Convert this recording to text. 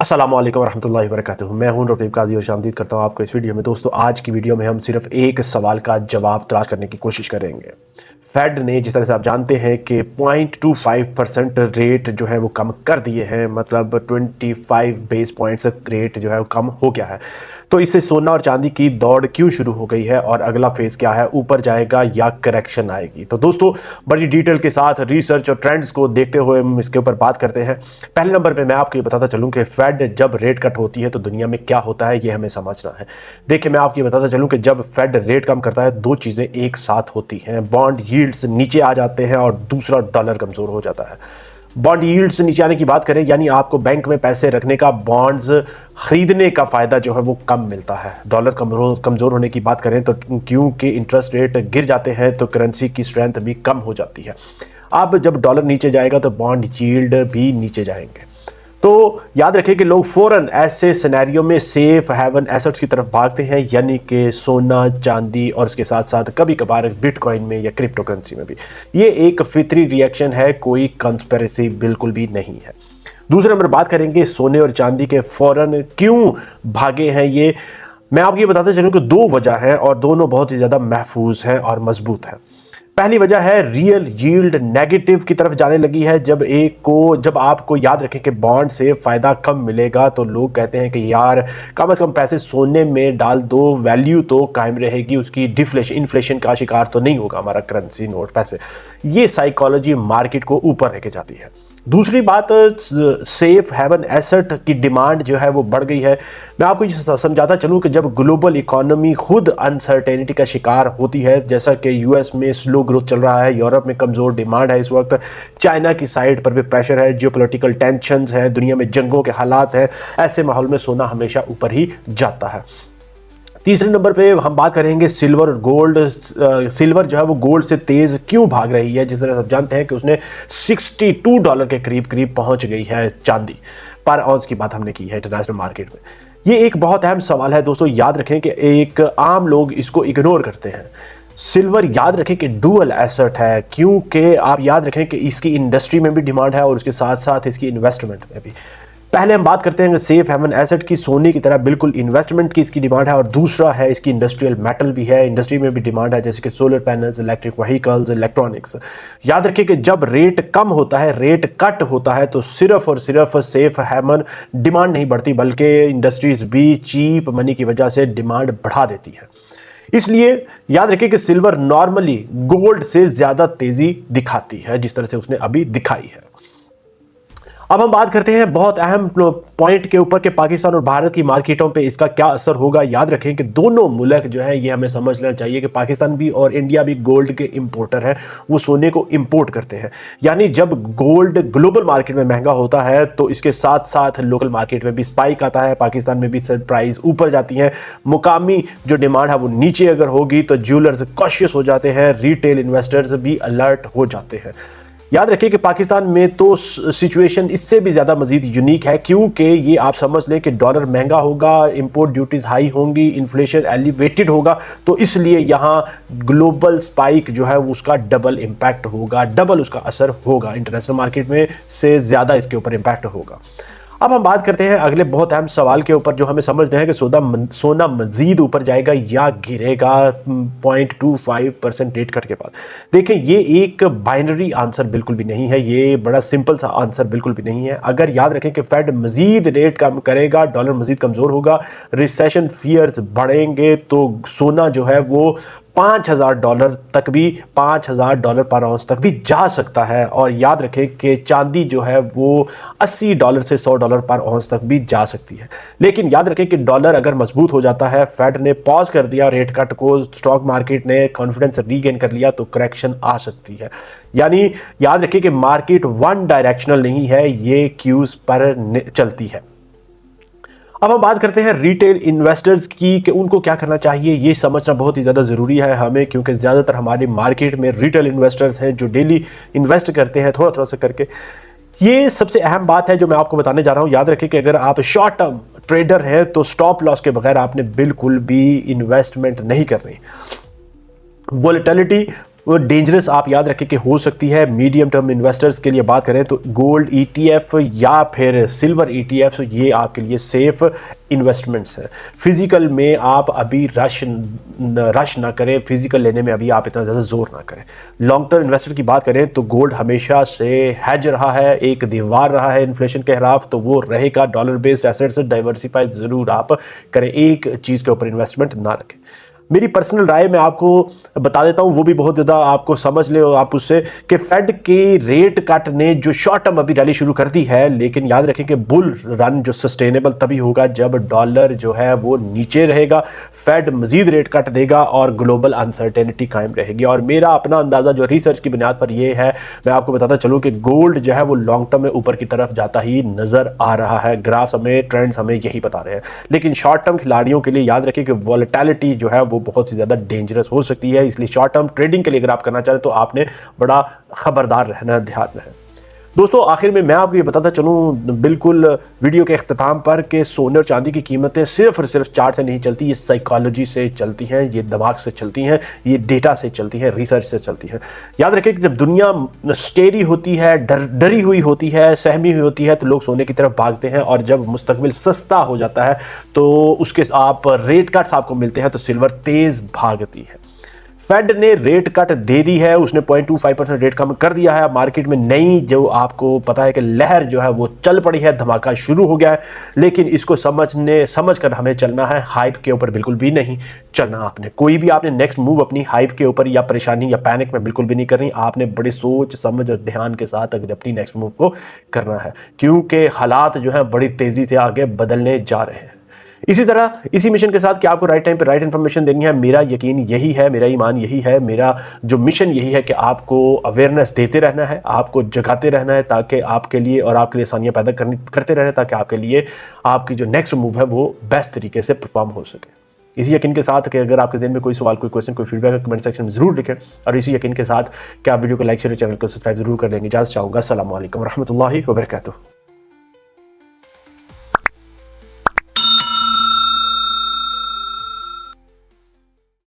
अस्सलाम वालेकुम रहमतुल्लाहि व बरकातुहू। मैं हूं रफ़ीक काजी और शामदीद करता हूं आपको इस वीडियो में। दोस्तों, आज की वीडियो में हम सिर्फ एक सवाल का जवाब तलाश करने की कोशिश करेंगे। फेड ने जिस तरह से आप जानते हैं कि 0.25% रेट जो है वो कम कर दिए हैं, मतलब 25 बेस पॉइंट्स रेट जो है वो कम हो गया है। तो इससे सोना और चांदी की दौड़ क्यों शुरू हो गई है और अगला फेज क्या है, ऊपर जाएगा या करेक्शन आएगी? तो दोस्तों, बड़ी डिटेल के साथ रिसर्च और ट्रेंड्स को देखते हुए हम इसके ऊपर बात करते हैं। पहले नंबर पे मैं आपको ये बताता चलूं कि फेड जब रेट कट होती है तो दुनिया में क्या होता है, ये हमें समझना है। देखिए, मैं आपको ये बताता चलूं कि जब फेड रेट कम करता है, दो चीजें एक साथ होती हैं। बॉन्ड यील्ड्स नीचे आ जाते हैं और दूसरा डॉलर कमजोर हो जाता है। बॉन्ड यील्ड्स नीचे आने की बात करें, यानी आपको बैंक में पैसे रखने का, बॉन्ड्स खरीदने का फायदा जो है वो कम मिलता है। डॉलर कमजोर होने की बात करें तो क्योंकि इंटरेस्ट रेट गिर जाते हैं तो करेंसी की स्ट्रेंथ भी कम हो जाती है। अब जब डॉलर नीचे जाएगा तो बॉन्ड यील्ड भी नीचे जाएंगे। तो याद रखें कि लोग फौरन ऐसे सिनेरियो में सेफ हेवन एसेट्स की तरफ भागते हैं, यानी कि सोना, चांदी और उसके साथ साथ कभी कभार बिटकॉइन में या क्रिप्टो करेंसी में भी। ये एक फितरी रिएक्शन है, कोई कंस्पिरेसी बिल्कुल भी नहीं है। दूसरे नंबर बात करेंगे सोने और चांदी के फौरन क्यों भागे हैं ये। मैं आपको ये बताते चलूं कि दो वजह है और दोनों बहुत ही ज्यादा महफूज हैं और मजबूत हैं। पहली वजह है रियल यील्ड नेगेटिव की तरफ जाने लगी है। जब आपको याद रखें कि बॉन्ड से फायदा कम मिलेगा तो लोग कहते हैं कि यार कम से कम पैसे सोने में डाल दो, वैल्यू तो कायम रहेगी, उसकी इन्फ्लेशन का शिकार तो नहीं होगा हमारा करेंसी नोट पैसे। ये साइकोलॉजी मार्केट को ऊपर लेके जाती है। दूसरी बात, सेफ हेवन एसेट की डिमांड जो है वो बढ़ गई है। मैं आपको ये समझाता चलूं कि जब ग्लोबल इकोनॉमी खुद अनसर्टेनिटी का शिकार होती है, जैसा कि यूएस में स्लो ग्रोथ चल रहा है, यूरोप में कमजोर डिमांड है इस वक्त, चाइना की साइड पर भी प्रेशर है, जियोपॉलिटिकल टेंशंस है, दुनिया में जंगों के हालात हैं, ऐसे माहौल में सोना हमेशा ऊपर ही जाता है। तीसरे नंबर पे हम बात करेंगे सिल्वर और गोल्ड। सिल्वर जो है वो गोल्ड से तेज क्यों भाग रही है? जिस तरह आप जानते हैं कि उसने $62 के करीब करीब पहुंच गई है चांदी पर आउंस की बात हमने की है इंटरनेशनल मार्केट में। ये एक बहुत अहम सवाल है दोस्तों। याद रखें कि एक आम लोग इसको इग्नोर करते हैं। सिल्वर याद रखें कि डुअल एसेट है, क्योंकि आप याद रखें कि इसकी इंडस्ट्री में भी डिमांड है और उसके साथ साथ इसकी इन्वेस्टमेंट में भी। पहले हम बात करते हैं कि सेफ हेवन एसेट की, सोने की तरह बिल्कुल इन्वेस्टमेंट की इसकी डिमांड है, और दूसरा है इसकी इंडस्ट्रियल मेटल भी है, इंडस्ट्री में भी डिमांड है, जैसे कि solar panels, electric vehicles, electronics. याद रखिए कि जब रेट कम होता है, रेट कट होता है, तो सिर्फ और सिर्फ सेफ हेवन डिमांड नहीं बढ़ती, बल्कि इंडस्ट्रीज भी चीप मनी की वजह से डिमांड बढ़ा देती है। इसलिए याद रखिए कि सिल्वर नॉर्मली गोल्ड से ज्यादा तेजी दिखाती है, जिस तरह से उसने अभी दिखाई है। अब हम बात करते हैं बहुत अहम पॉइंट के ऊपर कि पाकिस्तान और भारत की मार्केटों पे इसका क्या असर होगा। याद रखें कि दोनों मुल्क जो है ये हमें समझ लेना चाहिए कि पाकिस्तान भी और इंडिया भी गोल्ड के इंपोर्टर है, वो सोने को इंपोर्ट करते हैं। यानी जब गोल्ड ग्लोबल मार्केट में महंगा होता है तो इसके साथ साथ लोकल मार्केट में भी स्पाइक आता है, पाकिस्तान में भी प्राइस ऊपर जाती है, मुकामी जो डिमांड है वो नीचे अगर होगी तो ज्वेलर्स कॉशियस हो जाते हैं, रिटेल इन्वेस्टर्स भी अलर्ट हो जाते हैं। याद रखिए कि पाकिस्तान में तो सिचुएशन इससे भी ज़्यादा मजीद यूनिक है, क्योंकि ये आप समझ लें कि डॉलर महंगा होगा, इंपोर्ट ड्यूटीज हाई होंगी, इन्फ्लेशन एलिवेटेड होगा, तो इसलिए यहाँ ग्लोबल स्पाइक जो है उसका डबल इम्पैक्ट होगा, डबल उसका असर होगा, इंटरनेशनल मार्केट में से ज़्यादा इसके ऊपर इम्पैक्ट होगा। अब हम बात करते हैं अगले बहुत अहम सवाल के ऊपर जो हमें समझना है कि सोना मजीद ऊपर जाएगा या गिरेगा 0.25% रेट कट के बाद। देखें, ये एक बाइनरी आंसर बिल्कुल भी नहीं है, ये बड़ा सिंपल सा आंसर बिल्कुल भी नहीं है। अगर याद रखें कि फेड मजीद रेट कम करेगा, डॉलर मजीद कमजोर होगा, रिसेशन फियर्स बढ़ेंगे, तो सोना जो है वो $5,000 तक भी, $5,000 पर आउंस तक भी जा सकता है। और याद रखें कि चांदी जो है वो $80 से $100 पर आउंस तक भी जा सकती है। लेकिन याद रखें कि डॉलर अगर मजबूत हो जाता है, फेड ने पॉज कर दिया रेट कट को, स्टॉक मार्केट ने कॉन्फिडेंस रीगेन कर लिया, तो करेक्शन आ सकती है। यानी याद रखें कि मार्केट वन डायरेक्शनल नहीं है, ये क्यूज पर चलती है। अब हम बात करते हैं रिटेल इन्वेस्टर्स की कि उनको क्या करना चाहिए। ये समझना बहुत ही ज़्यादा ज़रूरी है हमें, क्योंकि ज़्यादातर हमारे मार्केट में रिटेल इन्वेस्टर्स हैं जो डेली इन्वेस्ट करते हैं थोड़ा थोड़ा सा करके। ये सबसे अहम बात है जो मैं आपको बताने जा रहा हूँ। याद रखें कि अगर आप शॉर्ट टर्म ट्रेडर हैं तो स्टॉप लॉस के बगैर आपने बिल्कुल भी इन्वेस्टमेंट नहीं करनी। वोलेटिलिटी वो डेंजरस आप याद रखें कि हो सकती है। मीडियम टर्म इन्वेस्टर्स के लिए बात करें तो गोल्ड ETF या फिर सिल्वर ETF ये आपके लिए सेफ इन्वेस्टमेंट्स हैं। फिजिकल में आप अभी रश ना करें, फिजिकल लेने में अभी आप इतना ज़्यादा जोर ना करें। लॉन्ग टर्म इन्वेस्टर की बात करें तो गोल्ड हमेशा से हेज रहा है, एक दीवार रहा है इन्फ्लेशन के खिलाफ, तो वो रहेगा। डॉलर बेस्ड एसेट से डाइवर्सिफाई ज़रूर आप करें, एक चीज़ के ऊपर इन्वेस्टमेंट ना रखें। मेरी पर्सनल राय मैं आपको बता देता हूं, वो भी बहुत ज़्यादा आपको समझ ले आप उससे, कि फेड के रेट कट ने जो शॉर्ट टर्म अभी रैली शुरू कर दी है, लेकिन याद रखें कि बुल रन जो सस्टेनेबल तभी होगा जब डॉलर जो है वो नीचे रहेगा, फेड मजीद रेट कट देगा और ग्लोबल अनसर्टेनिटी कायम रहेगी। और मेरा अपना अंदाज़ा जो रिसर्च की बुनियाद पर ये है, मैं आपको बताता चलूँ कि गोल्ड जो है वो लॉन्ग टर्म में ऊपर की तरफ जाता ही नज़र आ रहा है। ग्राफ्स हमें, ट्रेंड्स हमें यही बता रहे हैं। लेकिन शॉर्ट टर्म खिलाड़ियों के लिए याद रखें कि वॉलेटिलिटी जो है वो बहुत ही ज़्यादा डेंजरस हो सकती है। इसलिए शॉर्ट टर्म ट्रेडिंग के लिए अगर आप करना चाहें तो आपने बड़ा खबरदार रहना, ध्यान रहे। दोस्तों आखिर में मैं आपको ये बताता चलूँ बिल्कुल वीडियो के अख्ताम पर कि सोने और चांदी की कीमतें सिर्फ और सिर्फ चार्ट से नहीं चलती, ये साइकोलॉजी से चलती हैं, ये दिमाग से चलती हैं, ये डेटा से चलती हैं, रिसर्च से चलती हैं। याद रखें कि जब दुनिया स्टेरी होती है, डरी हुई होती है, सहमी हुई होती है, तो लोग सोने की तरफ भागते हैं। और जब मुस्तकबिल सस्ता हो जाता है तो उसके आप रेट कट्स आपको मिलते हैं तो सिल्वर तेज भागती है। फेड ने रेट कट दे दी है, उसने 0.25% रेट कम कर दिया है। मार्केट में नई जो आपको पता है कि लहर जो है वो चल पड़ी है, धमाका शुरू हो गया है। लेकिन इसको समझकर हमें चलना है, हाइप के ऊपर बिल्कुल भी नहीं चलना। आपने कोई भी आपने नेक्स्ट मूव अपनी हाइप के ऊपर या परेशानी या पैनिक में बिल्कुल भी नहीं करनी। आपने बड़ी सोच समझ और ध्यान के साथ अगर अपनी नेक्स्ट मूव को करना है, क्योंकि हालात जो है बड़ी तेजी से आगे बदलने जा रहे हैं। इसी तरह इसी मिशन के साथ कि आपको राइट टाइम पे राइट इन्फॉर्मेशन देनी है। मेरा यकीन यही है, मेरा ईमान यही है, मेरा जो मिशन यही है कि आपको अवेयरनेस देते रहना है, आपको जगाते रहना है, ताकि आपके लिए और आपके लिए आसानियां पैदा करते रहना, ताकि आपके लिए आपकी जो नेक्स्ट मूव है वो बेस्ट तरीके से परफॉर्म हो सके। इसी यकीन के साथ कि अगर आपके दिन में कोई सवाल, कोई क्वेश्चन, कोई फीडबैक है, कमेंट सेक्शन में जरूर लिखें। और इसी यकीन के साथ कि आप वीडियो को लाइक शेयर, चैनल को सब्सक्राइब जरूर कर लेंगे। इजाज़त चाहूँगा। अस्सलाम वालेकुम रहमतुल्लाहि व बरकातुहू।